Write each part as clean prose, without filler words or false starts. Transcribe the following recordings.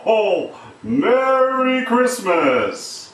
ho! Merry Christmas!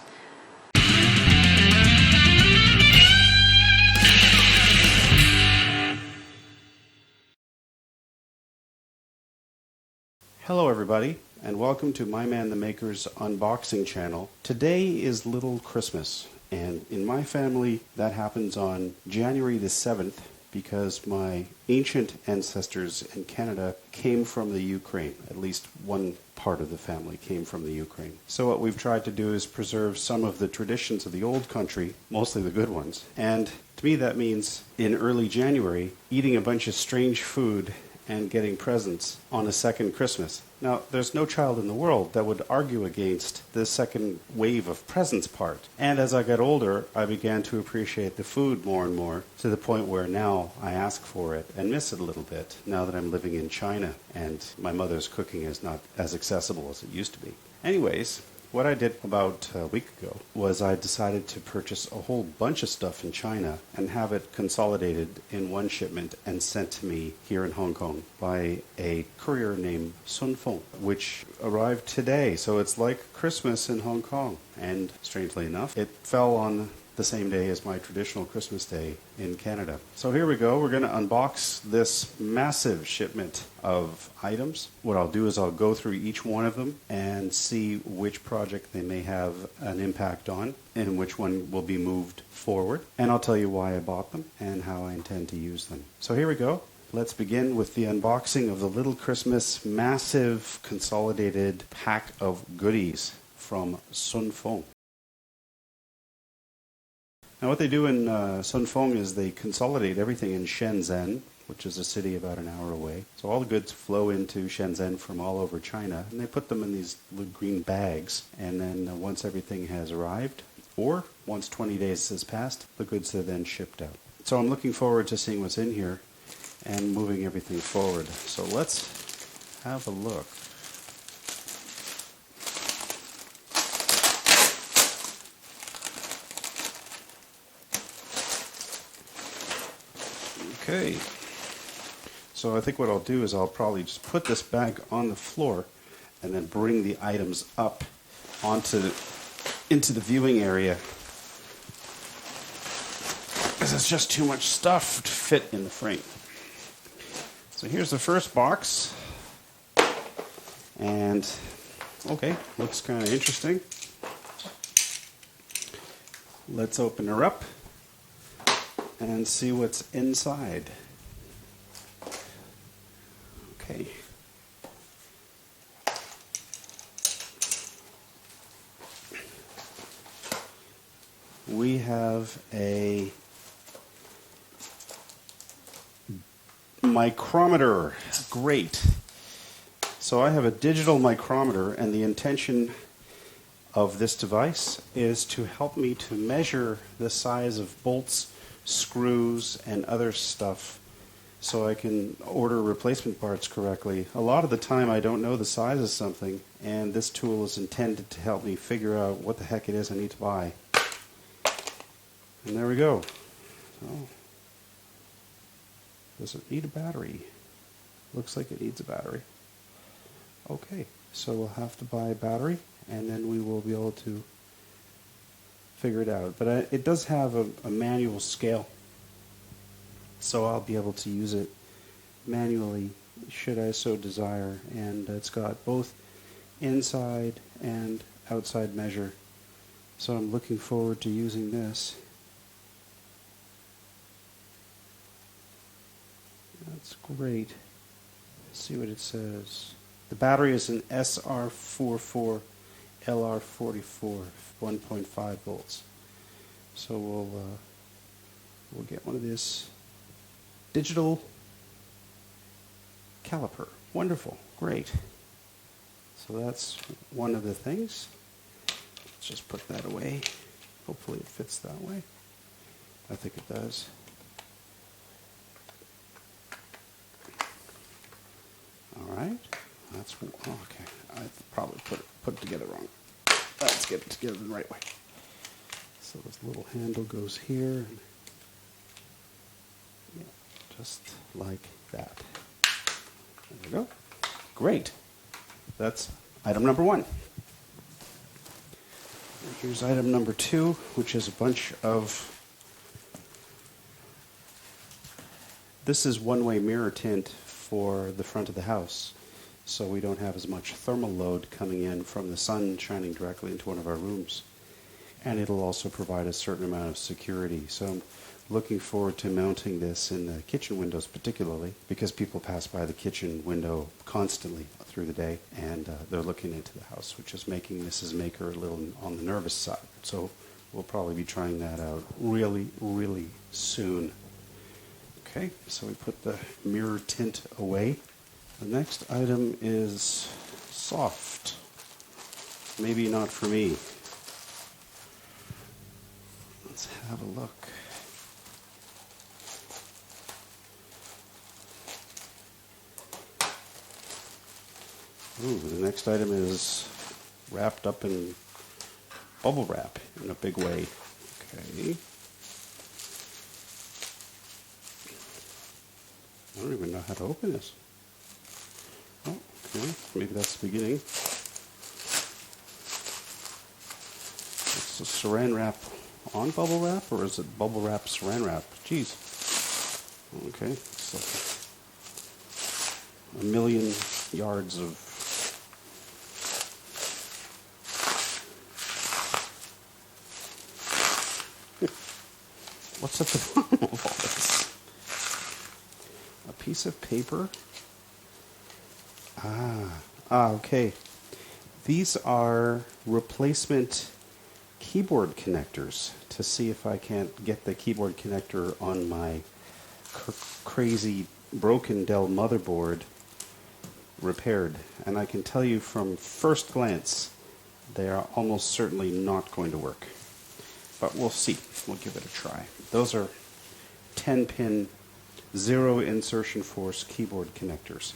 Hello everybody, and welcome to My Man the Maker's unboxing channel. Today is Little Christmas, and in my family that happens on January the 7th because my ancient ancestors in Canada came from the Ukraine. At least one part of the family came from the Ukraine. So what we've tried to do is preserve some of the traditions of the old country, mostly the good ones. And to me that means in early January eating a bunch of strange food and getting presents on a second Christmas. Now, there's no child in the world that would argue against the second wave of presents part. And as I got older, I began to appreciate the food more and more, to the point where now I ask for it and miss it a little bit, now that I'm living in China and my mother's cooking is not as accessible as it used to be. Anyways, what I did about a week ago was I decided to purchase a whole bunch of stuff in China and have it consolidated in one shipment and sent to me here in Hong Kong by a courier named Sun Feng, which arrived today. So it's like Christmas in Hong Kong. And strangely enough, it fell on the same day as my traditional Christmas day in Canada. So here we go. We're going to unbox this massive shipment of items. What I'll do is I'll go through each one of them and see which project they may have an impact on and which one will be moved forward. And I'll tell you why I bought them and how I intend to use them. So here we go. Let's begin with the unboxing of the Little Christmas massive consolidated pack of goodies from Sun Feng. Now what they do in Sun Feng is they consolidate everything in Shenzhen, which is a city about an hour away. So all the goods flow into Shenzhen from all over China, and they put them in these little green bags. And then once everything has arrived, or once 20 days has passed, the goods are then shipped out. So I'm looking forward to seeing what's in here and moving everything forward. So let's have a look. Okay, so I think what I'll do is I'll probably just put this bag on the floor and then bring the items up into the viewing area, because it's just too much stuff to fit in the frame. So here's the first box, and okay, looks kind of interesting. Let's open her up and see what's inside. Okay. We have a micrometer. Great. So I have a digital micrometer, and the intention of this device is to help me to measure the size of bolts, screws, and other stuff so I can order replacement parts correctly. A lot of the time I don't know the size of something, and this tool is intended to help me figure out what the heck it is I need to buy. And there we go. Oh. Does it need a battery? Looks like it needs a battery. Okay, so we'll have to buy a battery, and then we will be able to figure it out. But it does have a manual scale, so I'll be able to use it manually should I so desire. And it's got both inside and outside measure, so I'm looking forward to using this. That's great. Let's see what it says. The battery is an SR44 LR44, 1.5 volts. So we'll get one of this digital caliper. Wonderful, great. So that's one of the things. Let's just put that away. Hopefully it fits that way. I think it does. All right. That's okay. I probably put it together wrong. Let's get it together the right way. So this little handle goes here, and yeah, just like that. There we go. Great. That's item number 1. Here's item number 2, which is a bunch of... This is one-way mirror tint for the front of the house, so we don't have as much thermal load coming in from the sun shining directly into one of our rooms. And it'll also provide a certain amount of security. So I'm looking forward to mounting this in the kitchen windows particularly, because people pass by the kitchen window constantly through the day, and they're looking into the house, which is making Mrs. Maker a little on the nervous side. So we'll probably be trying that out really, really soon. Okay, so we put the mirror tint away. The next item is soft. Maybe not for me. Let's have a look. Ooh, the next item is wrapped up in bubble wrap in a big way. Okay. I don't even know how to open this. Oh, okay. Maybe that's the beginning. It's a saran wrap on bubble wrap, or is it bubble wrap saran wrap? Jeez. Okay. It's like a million yards of... What's at the bottom of all this? A piece of paper. Okay. These are replacement keyboard connectors to see if I can't get the keyboard connector on my crazy broken Dell motherboard repaired. And I can tell you from first glance, they are almost certainly not going to work. But we'll see. We'll give it a try. Those are 10-pin zero insertion force keyboard connectors.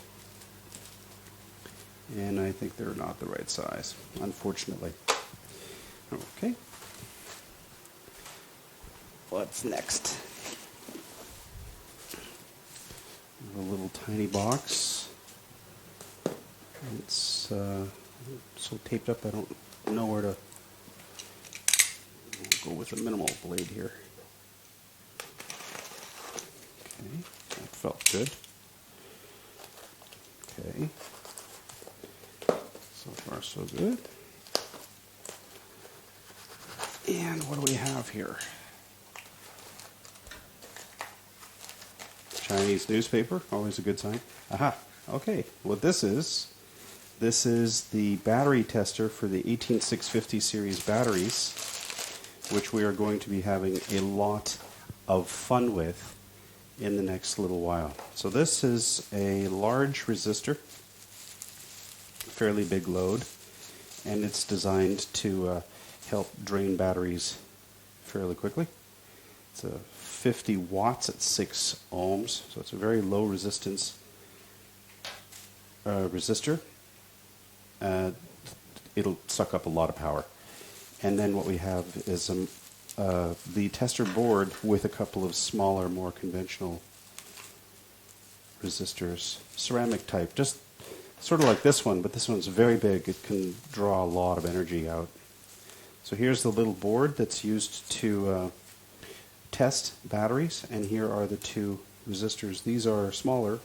And I think they're not the right size, unfortunately. Okay. What's next? A little tiny box. It's so taped up I don't know where to... We'll go with a minimal blade here. Okay, that felt good. Okay. So far, so good. And what do we have here? Chinese newspaper, always a good sign. Aha, okay. What this is the battery tester for the 18650 series batteries, which we are going to be having a lot of fun with in the next little while. So this is a large resistor, fairly big load, and it's designed to help drain batteries fairly quickly. It's a 50 watts at 6 ohms, so it's a very low resistance resistor. It'll suck up a lot of power. And then what we have is the tester board with a couple of smaller, more conventional resistors, ceramic type, just sort of like this one, but this one's very big. It can draw a lot of energy out. So here's the little board that's used to test batteries, and here are the two resistors. These are smaller.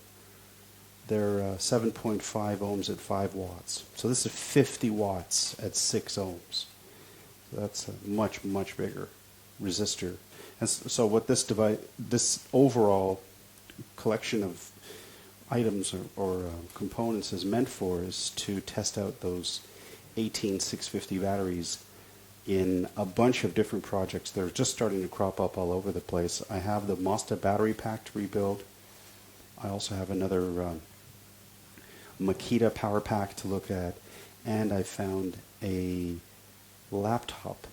They're 7.5 ohms at 5 watts. So this is 50 watts at 6 ohms. That's a much, much bigger resistor. And so what this overall collection of items or components is meant for is to test out those 18650 batteries in a bunch of different projects. They're just starting to crop up all over the place. I have the Mazda battery pack to rebuild. I also have another Makita power pack to look at, and I found a laptop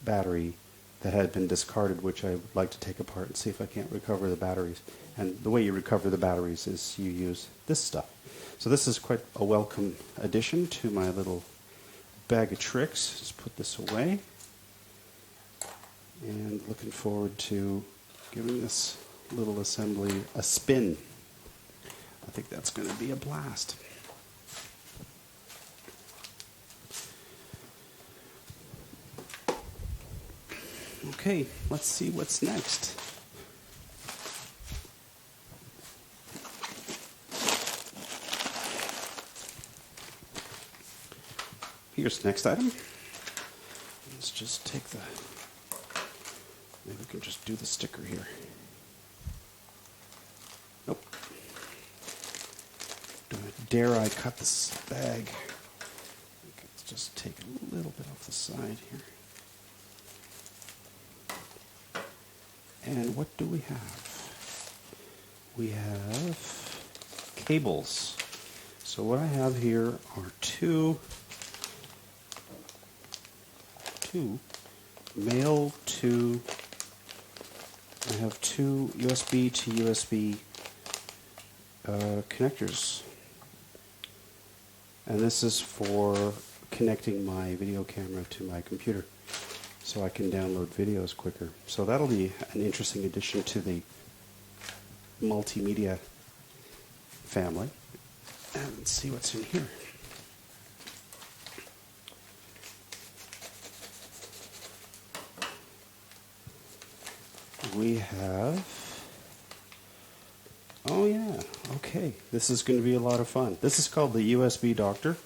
battery that had been discarded, which I would like to take apart and see if I can't recover the batteries. And the way you recover the batteries is you use this stuff. So this is quite a welcome addition to my little bag of tricks. Just put this away. And looking forward to giving this little assembly a spin. I think that's going to be a blast. Okay, let's see what's next. Here's the next item. Let's just take the... Maybe we can just do the sticker here. Nope. Dare I cut this bag? Let's just take a little bit off the side here. And what do we have? We have cables. So what I have here are two male to... I have two USB to USB connectors. And this is for connecting my video camera to my computer so I can download videos quicker. So that'll be an interesting addition to the multimedia family. And let's see what's in here. We have... Oh yeah, okay. This is going to be a lot of fun. This is called the USB Doctor.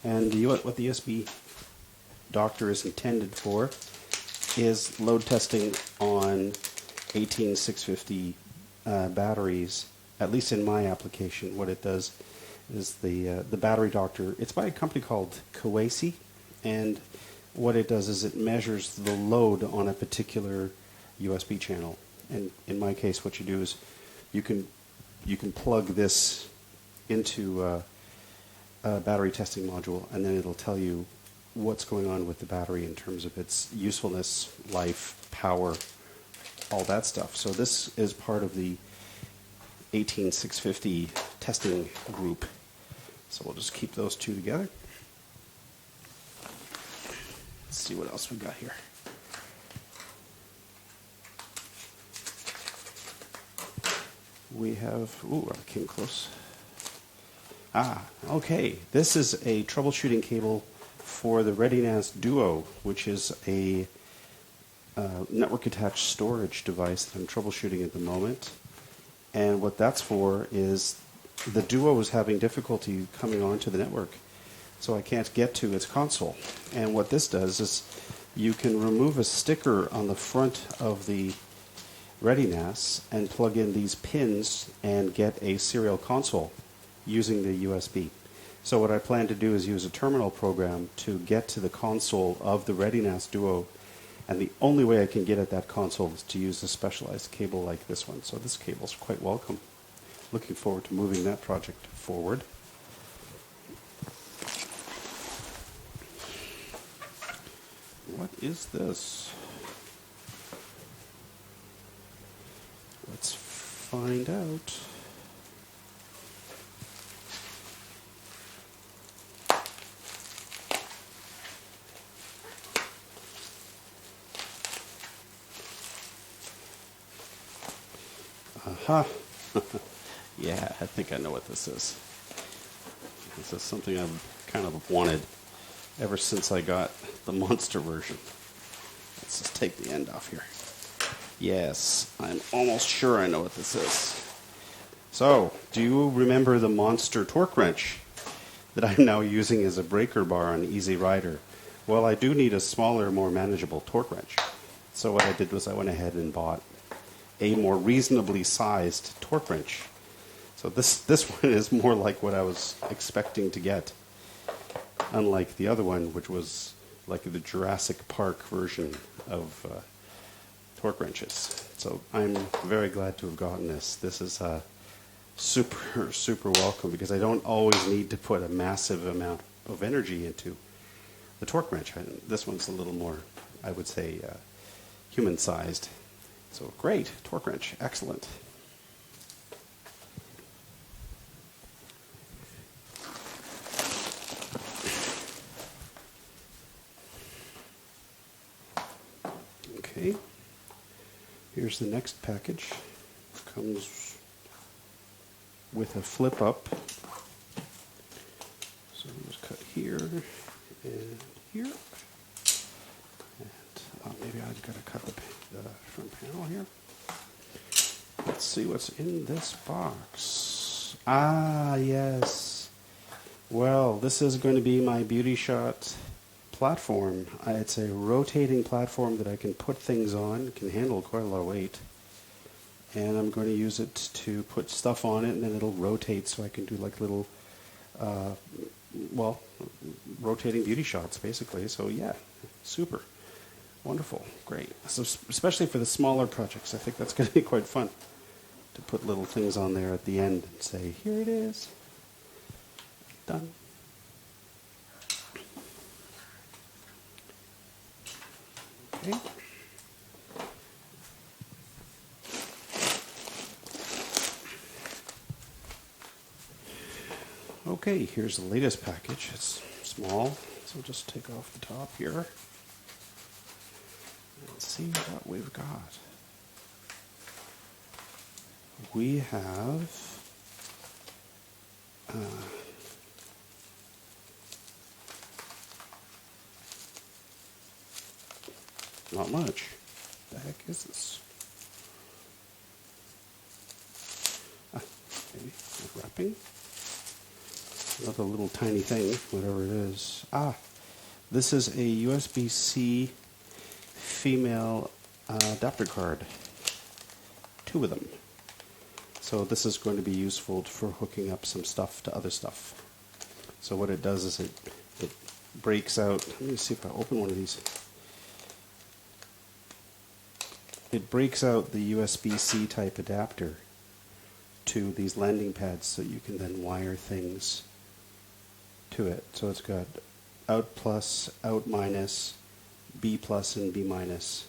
And what the USB Doctor is intended for is load testing on 18650 batteries. At least in my application, what it does is the battery doctor. It's by a company called Coacy, and what it does is it measures the load on a particular USB channel. And in my case, what you do is you can plug this into a battery testing module, and then it'll tell you what's going on with the battery in terms of its usefulness, life, power, all that stuff. So this is part of the 18650 testing group. So we'll just keep those two together. Let's see what else we got here. We have, ooh, I came close. Okay. This is a troubleshooting cable for the ReadyNAS Duo, which is a network attached storage device that I'm troubleshooting at the moment. And what that's for is the Duo is having difficulty coming onto the network, so I can't get to its console. And what this does is you can remove a sticker on the front of the ReadyNAS and plug in these pins and get a serial console using the USB. So what I plan to do is use a terminal program to get to the console of the ReadyNAS Duo, and the only way I can get at that console is to use a specialized cable like this one. So this cable's quite welcome. Looking forward to moving that project forward. What is this? Let's find out. Aha. Yeah, I think I know what this is. This is something I've kind of wanted ever since I got the Monster version. Let's just take the end off here. Yes, I'm almost sure I know what this is. So, do you remember the Monster torque wrench that I'm now using as a breaker bar on Easy Rider? Well, I do need a smaller, more manageable torque wrench. So what I did was I went ahead and bought a more reasonably sized torque wrench. So this one is more like what I was expecting to get, unlike the other one, which was like the Jurassic Park version of torque wrenches. So I'm very glad to have gotten this. This is super, super welcome because I don't always need to put a massive amount of energy into the torque wrench. This one's a little more, I would say, human-sized. So great, torque wrench, excellent. Okay, here's the next package. Comes with a flip up. So we'll just cut here and here. And I'll maybe I just gotta cut the front panel here. Let's see what's in this box. Ah, yes. Well, this is going to be my Beauty Shot platform. It's a rotating platform that I can put things on. It can handle quite a lot of weight. And I'm going to use it to put stuff on it, and then it'll rotate so I can do like little, rotating beauty shots, basically. So yeah, super. Wonderful. Great. So especially for the smaller projects, I think that's going to be quite fun to put little things on there at the end and say, here it is. Done. Okay. Okay, here's the latest package. It's small, so just take off the top here. Let's see what we've got. We have not much. The heck is this? Maybe wrapping. Another little tiny thing, whatever it is. This is a USB-C female adapter card. 2 of them. So this is going to be useful for hooking up some stuff to other stuff. So what it does is it breaks out. Let me see if I open one of these. It breaks out the USB-C type adapter to these landing pads so you can then wire things to it. So it's got out plus, out minus, B plus, and B minus.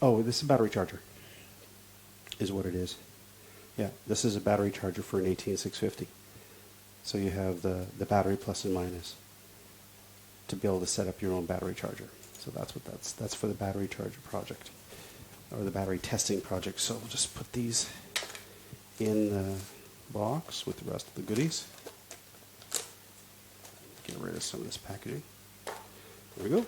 Oh, this is a battery charger, is what it is. Yeah, this is a battery charger for an 18650. So you have the battery plus and minus to be able to set up your own battery charger. So that's for the battery charger project, or the battery testing project. So we'll just put these in the box with the rest of the goodies. Get rid of some of this packaging. There we go.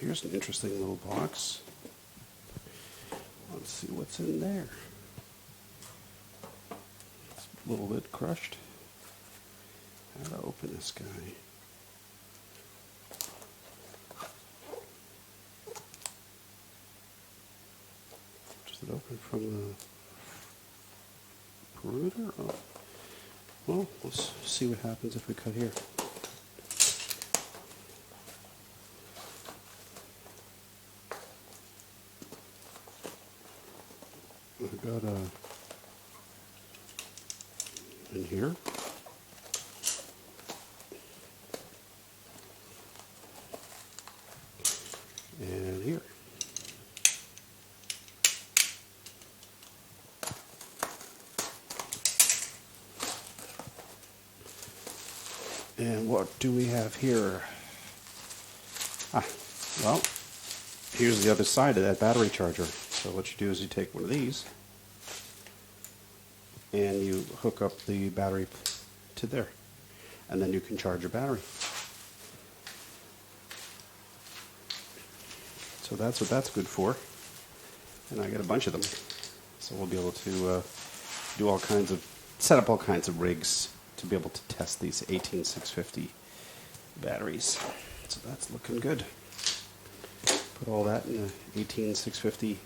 Here's an interesting little box. Let's see what's in there. It's a little bit crushed. How to open this guy? Does it open from the perimeter? Oh. Well, let's see what happens if we cut here. I've got in here. And here. And what do we have here? Well, here's the other side of that battery charger. So what you do is you take one of these and you hook up the battery to there, and then you can charge your battery. So that's what that's good for. And I got a bunch of them. So we'll be able to set up all kinds of rigs to be able to test these 18650 batteries. So that's looking good. Put all that in the 18650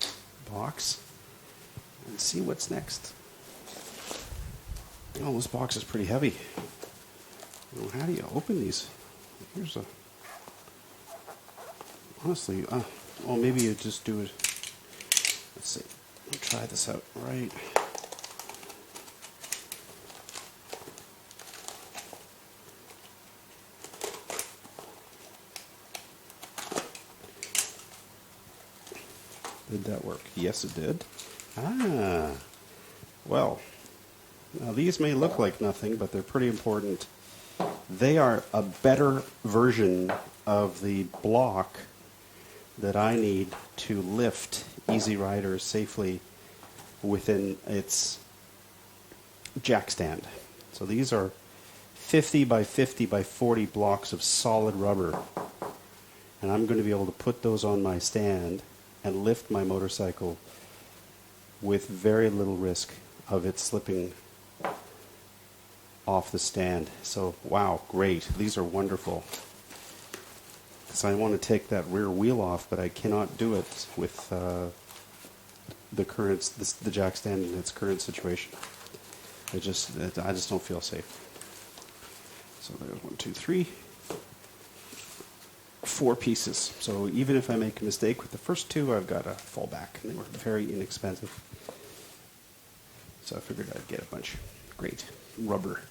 box and see what's next. Oh, this box is pretty heavy. Well, how do you open these? Here's a... Honestly, well, maybe you just do it... Let's see. I'll try this out. Right. Did that work? Yes, it did. Ah, well, now these may look like nothing, but they're pretty important. They are a better version of the block that I need to lift Easy Rider safely within its jack stand. So these are 50 by 50 by 40 blocks of solid rubber. And I'm going to be able to put those on my stand and lift my motorcycle with very little risk of it slipping off the stand. So, wow, great. These are wonderful. Because I want to take that rear wheel off, but I cannot do it with the jack stand in its current situation. I just don't feel safe. So there's 1, 2, 3, 4 pieces. So even if I make a mistake with the first 2, I've got a fallback. And they were very inexpensive. So I figured I'd get a bunch. Great. Rubber.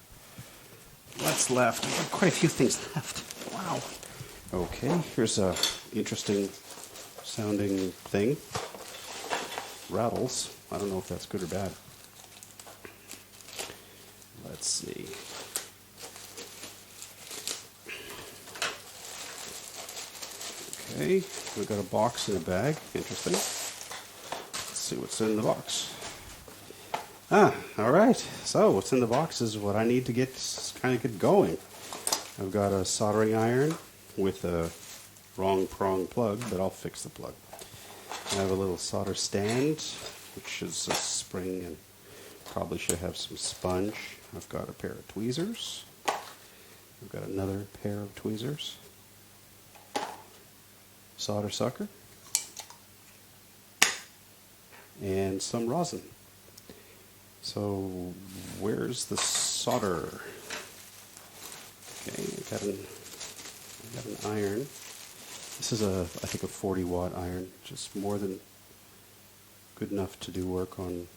What's left? I've got quite a few things left. Wow. Okay, here's a interesting sounding thing. Rattles. I don't know if that's good or bad. Let's see. Okay, we've got a box and a bag. Interesting. Let's see what's in the box. All right. So what's in the box is what I need to get going. I've got a soldering iron with a wrong prong plug, but I'll fix the plug. I have a little solder stand, which is a spring and probably should have some sponge. I've got a pair of tweezers. I've got another pair of tweezers. Solder sucker. And some rosin. So, where's the solder? Okay, I got an iron. This is I think a 40-watt iron, just more than good enough to do work on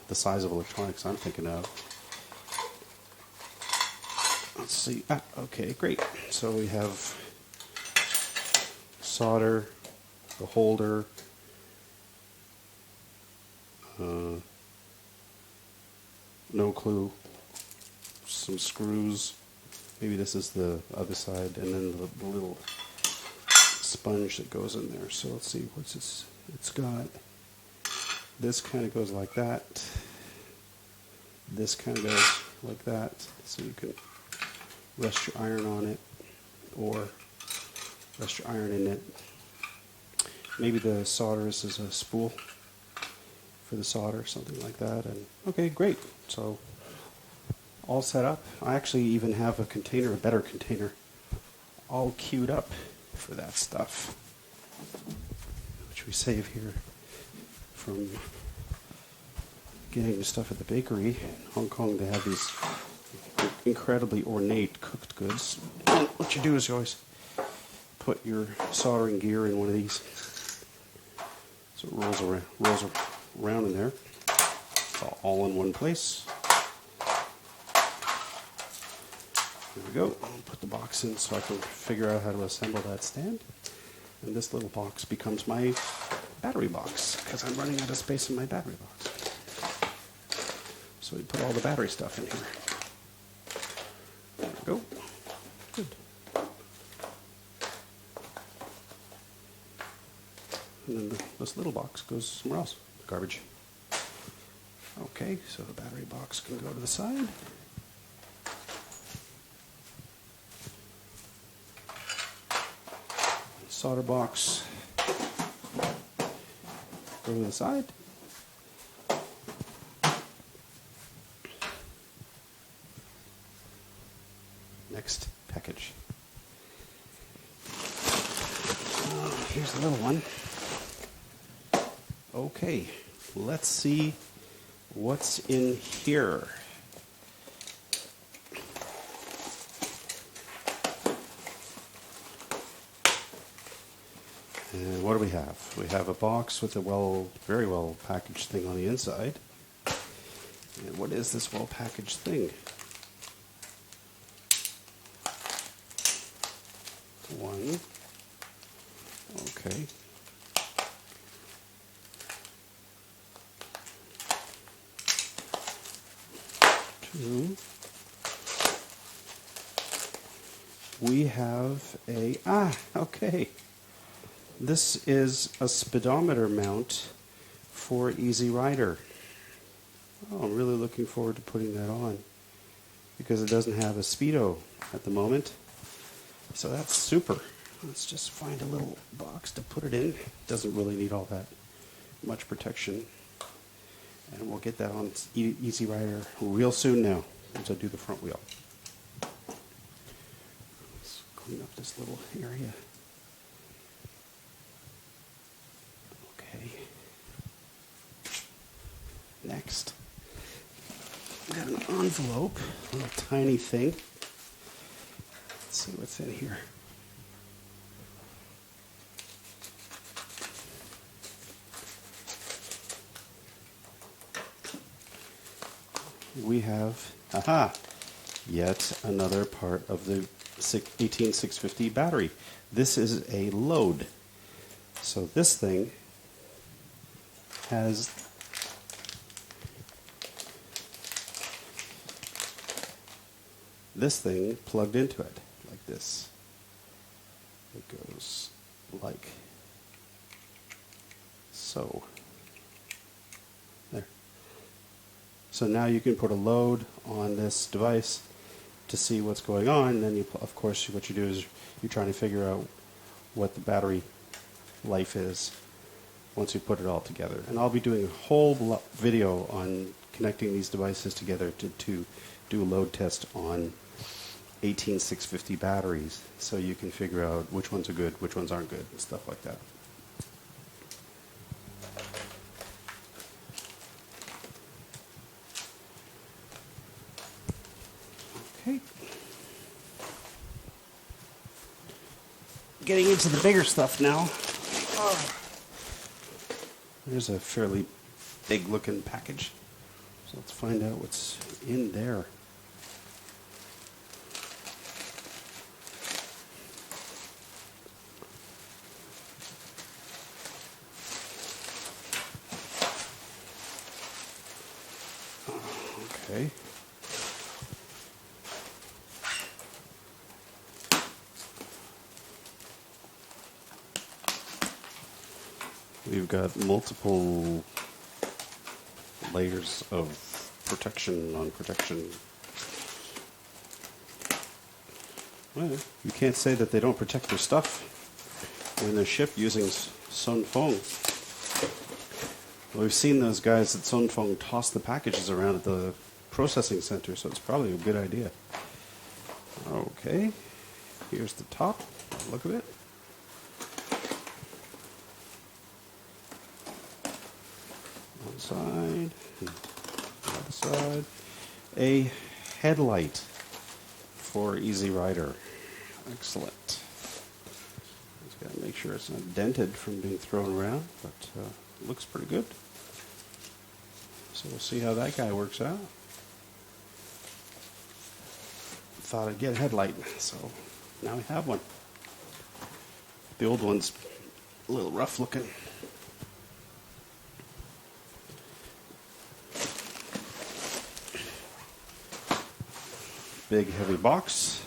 the size of electronics I'm thinking of. Let's see. Okay, great. So we have solder, the holder, no clue, some screws, maybe this is the other side, and then the little sponge that goes in there. So let's see, what's this? It's got, this kind of goes like that, this kind of goes like that, so you can rest your iron on it, or rest your iron in it. Maybe the solder is a spool for the solder, something like that. And okay, great. So all set up. I actually even have a container, a better container, all queued up for that stuff, which we save here from getting the stuff at the bakery in Hong Kong. They have these incredibly ornate cooked goods. And what you do is you always put your soldering gear in one of these, so it rolls around in there. It's all in one place. There we go. I'll put the box in so I can figure out how to assemble that stand. And this little box becomes my battery box, because I'm running out of space in my battery box. So we put all the battery stuff in here. There we go. Good. And then this little box goes somewhere else. Garbage. Okay, so the battery box can go to the side. Solder box go to the side. Next package. Here's the little one. Okay, let's see what's in here. And what do we have? We have a box with a very well packaged thing on the inside. And what is this well packaged thing? One. Okay. Mhm. We have okay. This is a speedometer mount for Easy Rider. Oh, I'm really looking forward to putting that on because it doesn't have a speedo at the moment. So that's super. Let's just find a little box to put it in. Doesn't really need all that much protection. And we'll get that on Easy Rider real soon now once I do the front wheel. Let's clean up this little area. Okay. Next, we got an envelope, a little tiny thing. Let's see what's in here. We have, yet another part of the 18650 battery. This is a load. So this thing has this thing plugged into it, like this. It goes like so. There. So now you can put a load on this device to see what's going on. And then, of course, what you do is you're trying to figure out what the battery life is once you put it all together. And I'll be doing a whole video on connecting these devices together to do a load test on 18650 batteries, so you can figure out which ones are good, which ones aren't good, and stuff like that. Okay. Getting into the bigger stuff now. There's a fairly big looking package. So let's find out what's in there. Okay. We've got multiple layers of protection on protection. Well, you can't say that they don't protect their stuff when they're shipped using Sunfeng. Well, we've seen those guys at Sunfeng toss the packages around at the processing center, so it's probably a good idea. Okay, here's the top. Look at it. One side, and the other side. A headlight for Easy Rider. Excellent. Just got to make sure it's not dented from being thrown around, but it looks pretty good. So we'll see how that guy works out. Thought I'd get a headlight, so now we have one. The old one's a little rough looking. Big heavy box,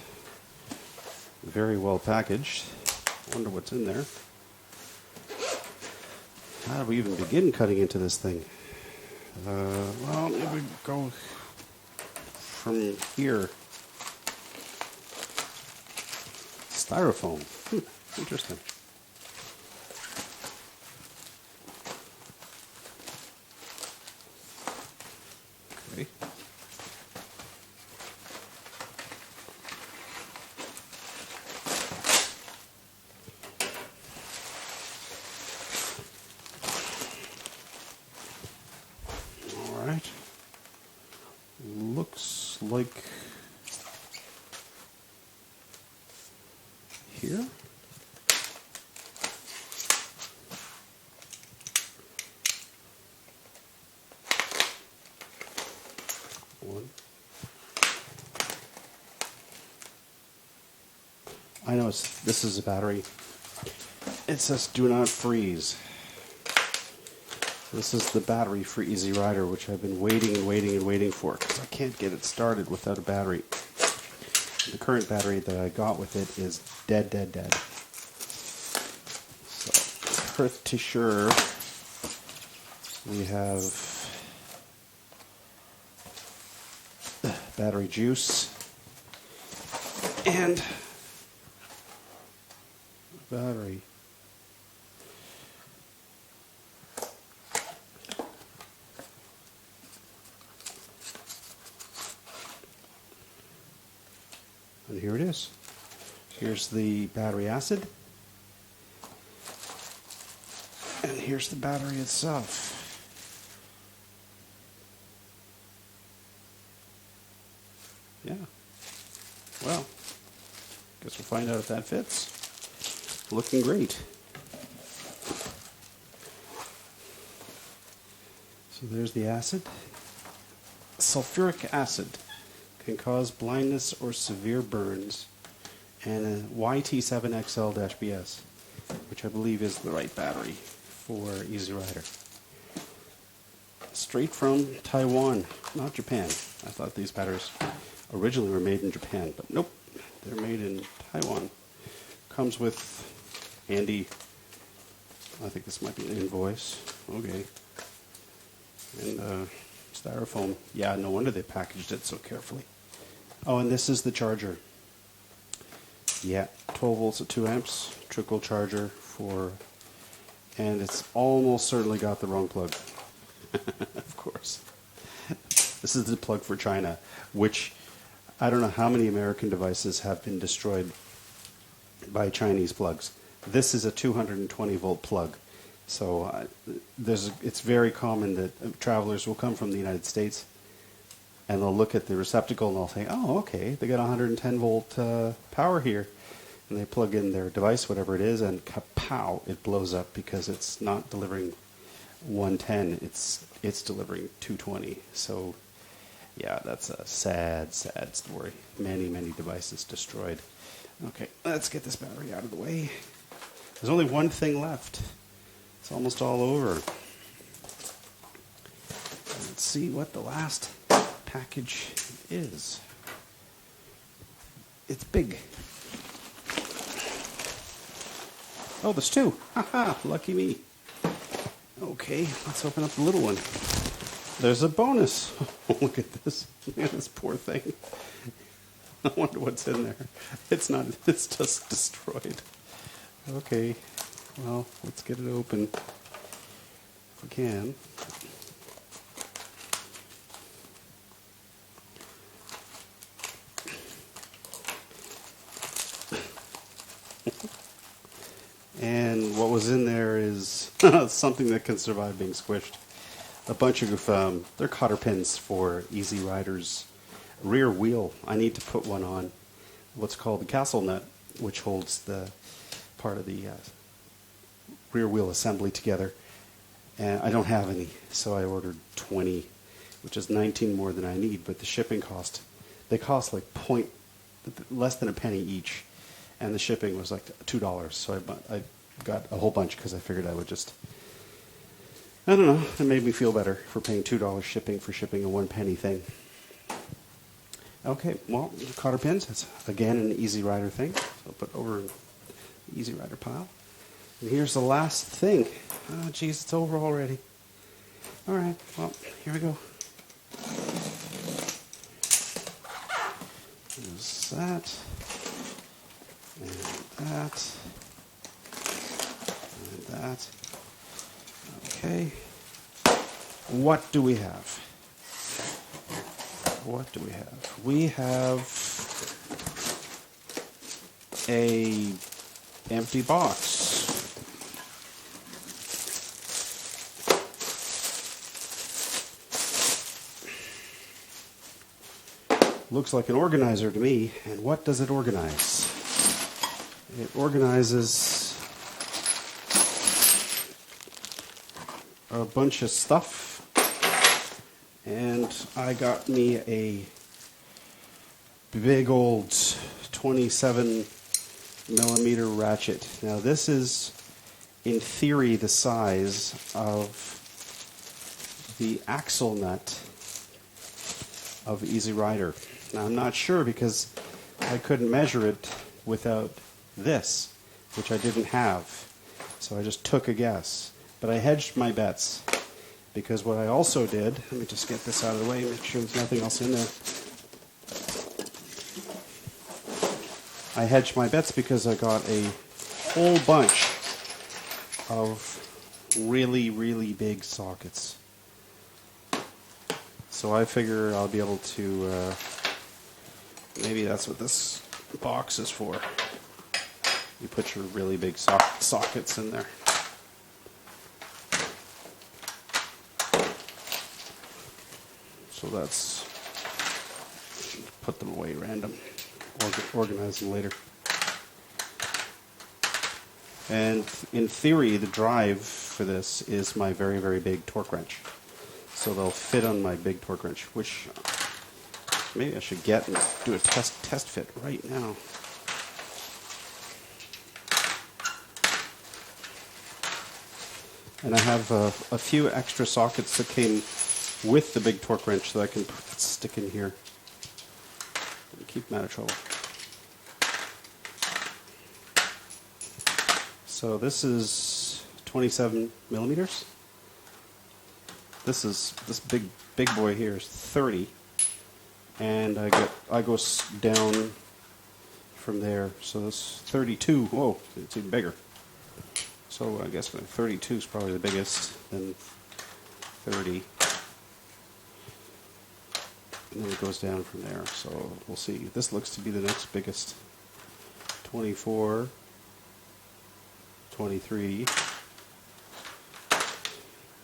very well packaged. Wonder what's in there. How do we even begin cutting into this thing? Well, maybe we go from here. Styrofoam. Interesting. Okay. All right. Looks like here. One. I know this is a battery. It says do not freeze. This is the battery for Easy Rider, which I've been waiting and waiting and waiting for because I can't get it started without a battery. The current battery that I got with it is dead. So, pretty sure we have battery juice and battery. And here it is. Here's the battery acid. And here's the battery itself. Yeah. Well, guess we'll find out if that fits. Looking great. So there's the acid. Sulfuric acid can cause blindness or severe burns, and a YT7XL-BS, which I believe is the right battery for Easy Rider. Straight from Taiwan, not Japan. I thought these batteries originally were made in Japan, but nope, they're made in Taiwan. Comes with handy, I think this might be an invoice, okay, and styrofoam. Yeah, no wonder they packaged it so carefully. Oh, and this is the charger. Yeah, 12 volts at 2 amps, trickle charger for, and it's almost certainly got the wrong plug. Of course. This is the plug for China, which I don't know how many American devices have been destroyed by Chinese plugs. This is a 220 volt plug. So it's very common that travelers will come from the United States and they'll look at the receptacle and they'll say, oh, okay, they got 110 volt power here. And they plug in their device, whatever it is, and kapow, it blows up because it's not delivering 110, it's delivering 220. So yeah, that's a sad story. Many devices destroyed. Okay, let's get this battery out of the way. There's only one thing left. It's almost all over. Let's see what the last package is. It's big. Oh, there's two. Haha, lucky me. Okay, let's open up the little one. There's a bonus. Oh, look at this. Look at this poor thing. I wonder what's in there. It's just destroyed. Okay, well, let's get it open if we can. And what was in there is something that can survive being squished. A bunch of, they're cotter pins for Easy Rider's rear wheel. I need to put one on what's called the castle nut, which holds the part of the rear wheel assembly together. And I don't have any, so I ordered 20, which is 19 more than I need, but the shipping cost, they cost like less than a penny each. And the shipping was like $2, so I got a whole bunch because I figured I would just, I don't know, it made me feel better for paying $2 shipping for shipping a 1 penny thing. Okay, well, cotter pins, that's again an Easy Rider thing. So I'll put over the Easy Rider pile. And here's the last thing. Oh, geez, it's over already. All right, well, here we go. There's that. And that. And that. Okay. What do we have? What do we have? We have a empty box. Looks like an organizer to me. And what does it organize? It organizes a bunch of stuff, and I got me a big old 27 millimeter ratchet. Now this is in theory the size of the axle nut of Easy Rider. Now I'm not sure because I couldn't measure it without this, which I didn't have. So I just took a guess. But I hedged my bets because what I also did, let me just get this out of the way, make sure there's nothing else in there. I hedged my bets because I got a whole bunch of really, really big sockets. So I figure I'll be able to, maybe that's what this box is for. You put your really big sockets in there. So that's, put them away random, organize them later. And in theory, the drive for this is my very, very big torque wrench. So they'll fit on my big torque wrench, which maybe I should get and do a test fit right now. And I have a few extra sockets that came with the big torque wrench that I can stick in here and keep them out of trouble. So this is 27 millimeters. This big boy here is 30, and I go down from there. So this 32. Whoa, it's even bigger. So I guess 32 is probably the biggest, then 30. And then it goes down from there. So we'll see. This looks to be the next biggest. 24, 23.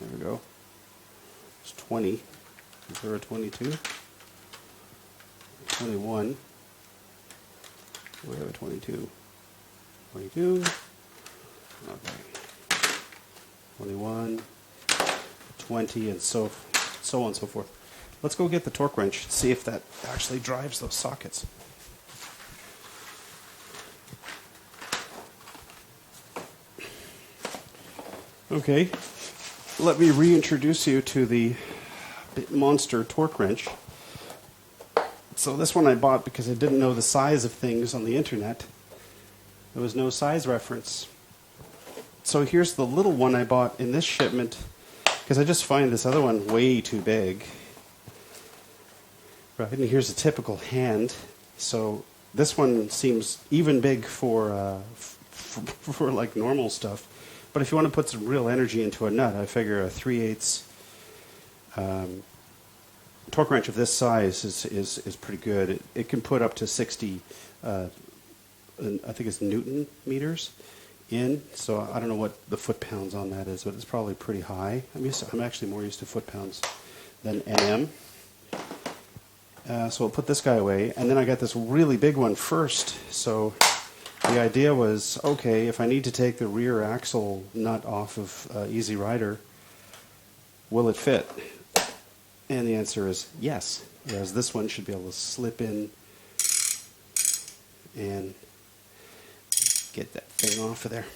There we go. It's 20. Is there a 22? 21. We have a 22. 22. Okay. 21, 20, and so on and so forth. Let's go get the torque wrench and see if that actually drives those sockets. Okay, let me reintroduce you to the monster torque wrench. So this one I bought because I didn't know the size of things on the internet. There was no size reference. So here's the little one I bought in this shipment because I just find this other one way too big. Right, and here's a typical hand. So this one seems even big for like normal stuff. But if you want to put some real energy into a nut, I figure a 3/8 torque wrench of this size is pretty good. It can put up to 60, I think it's Newton meters in. So I don't know what the foot-pounds on that is, but it's probably pretty high. I'm actually more used to foot-pounds than NM. So I'll put this guy away, and then I got this really big one first. So the idea was, okay, if I need to take the rear axle nut off of Easy Rider, will it fit? And the answer is yes, whereas this one should be able to slip in and get that thing off of there.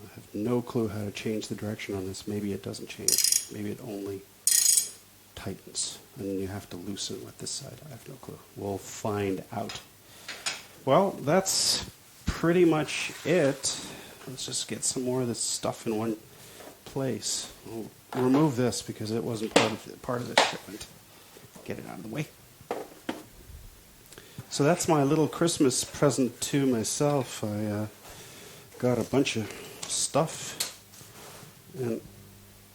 I have no clue how to change the direction on this. Maybe it doesn't change. Maybe it only tightens, and you have to loosen with this side. I have no clue. We'll find out. Well, that's pretty much it. Let's just get some more of this stuff in one place. I'll remove this because it wasn't part of this shipment. Get it out of the way. So that's my little Christmas present to myself. I got a bunch of stuff, and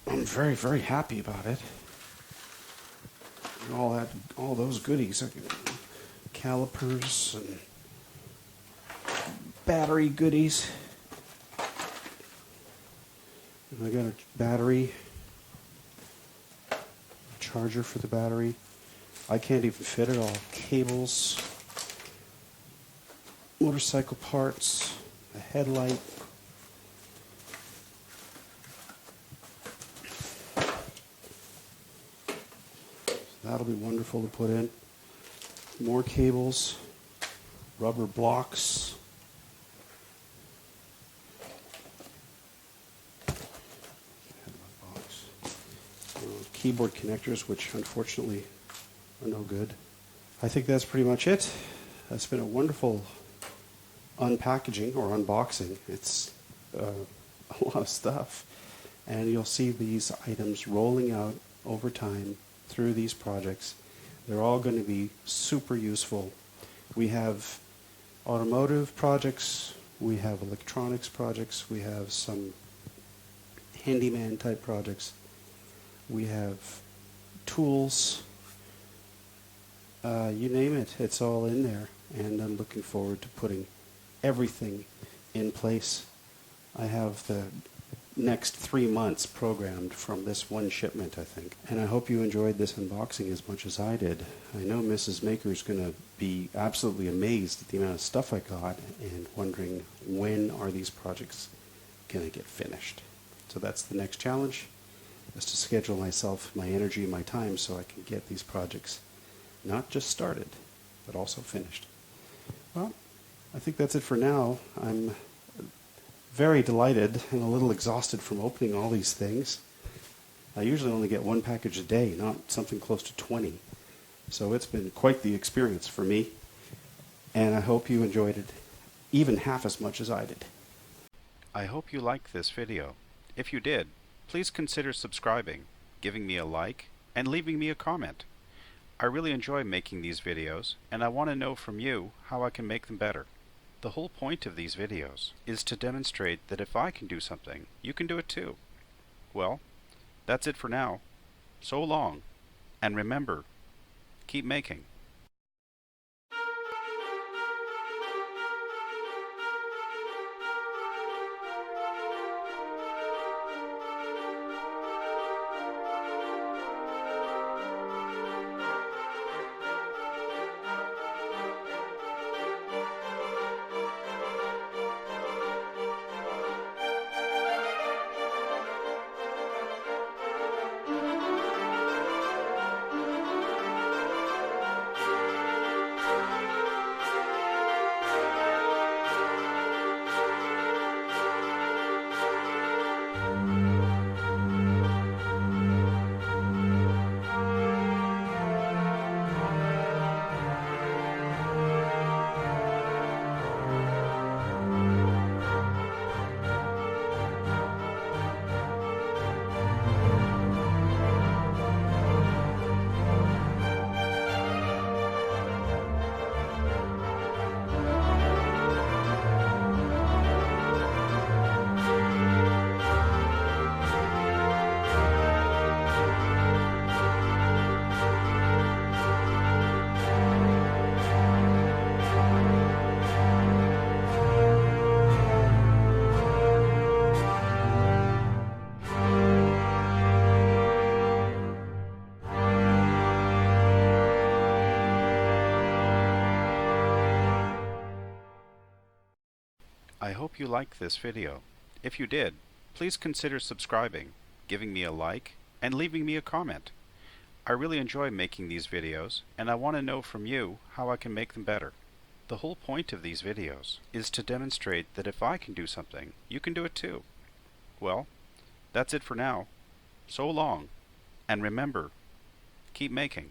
I'm very, very happy about it. And all those goodies, calipers and battery goodies. And I got a battery, a charger for the battery. I can't even fit it all. Cables, motorcycle parts, a headlight. That'll be wonderful to put in. More cables, rubber blocks. Headlight box. keyboard connectors, which unfortunately are no good. I think that's pretty much it. That's been a wonderful unpackaging or unboxing. It's a lot of stuff. And you'll see these items rolling out over time through these projects. They're all going to be super useful. We have automotive projects, we have electronics projects, we have some handyman type projects, we have tools, you name it, it's all in there. And I'm looking forward to putting everything in place. I have the next 3 months programmed from this one shipment, I think. And I hope you enjoyed this unboxing as much as I did. I know Mrs. Maker's going to be absolutely amazed at the amount of stuff I got and wondering when are these projects going to get finished. So that's the next challenge, is to schedule myself, my energy, my time so I can get these projects not just started, but also finished. Well, I think that's it for now. I'm very delighted and a little exhausted from opening all these things. I usually only get one package a day, not something close to 20. So it's been quite the experience for me, and I hope you enjoyed it even half as much as I did. I hope you liked this video. If you did, please consider subscribing, giving me a like, and leaving me a comment. I really enjoy making these videos, and I want to know from you how I can make them better. The whole point of these videos is to demonstrate that if I can do something, you can do it too. Well, that's it for now. So long, and remember, keep making. I hope you liked this video. If you did, please consider subscribing, giving me a like, and leaving me a comment. I really enjoy making these videos, and I want to know from you how I can make them better. The whole point of these videos is to demonstrate that if I can do something, you can do it too. Well, that's it for now. So long, and remember, keep making.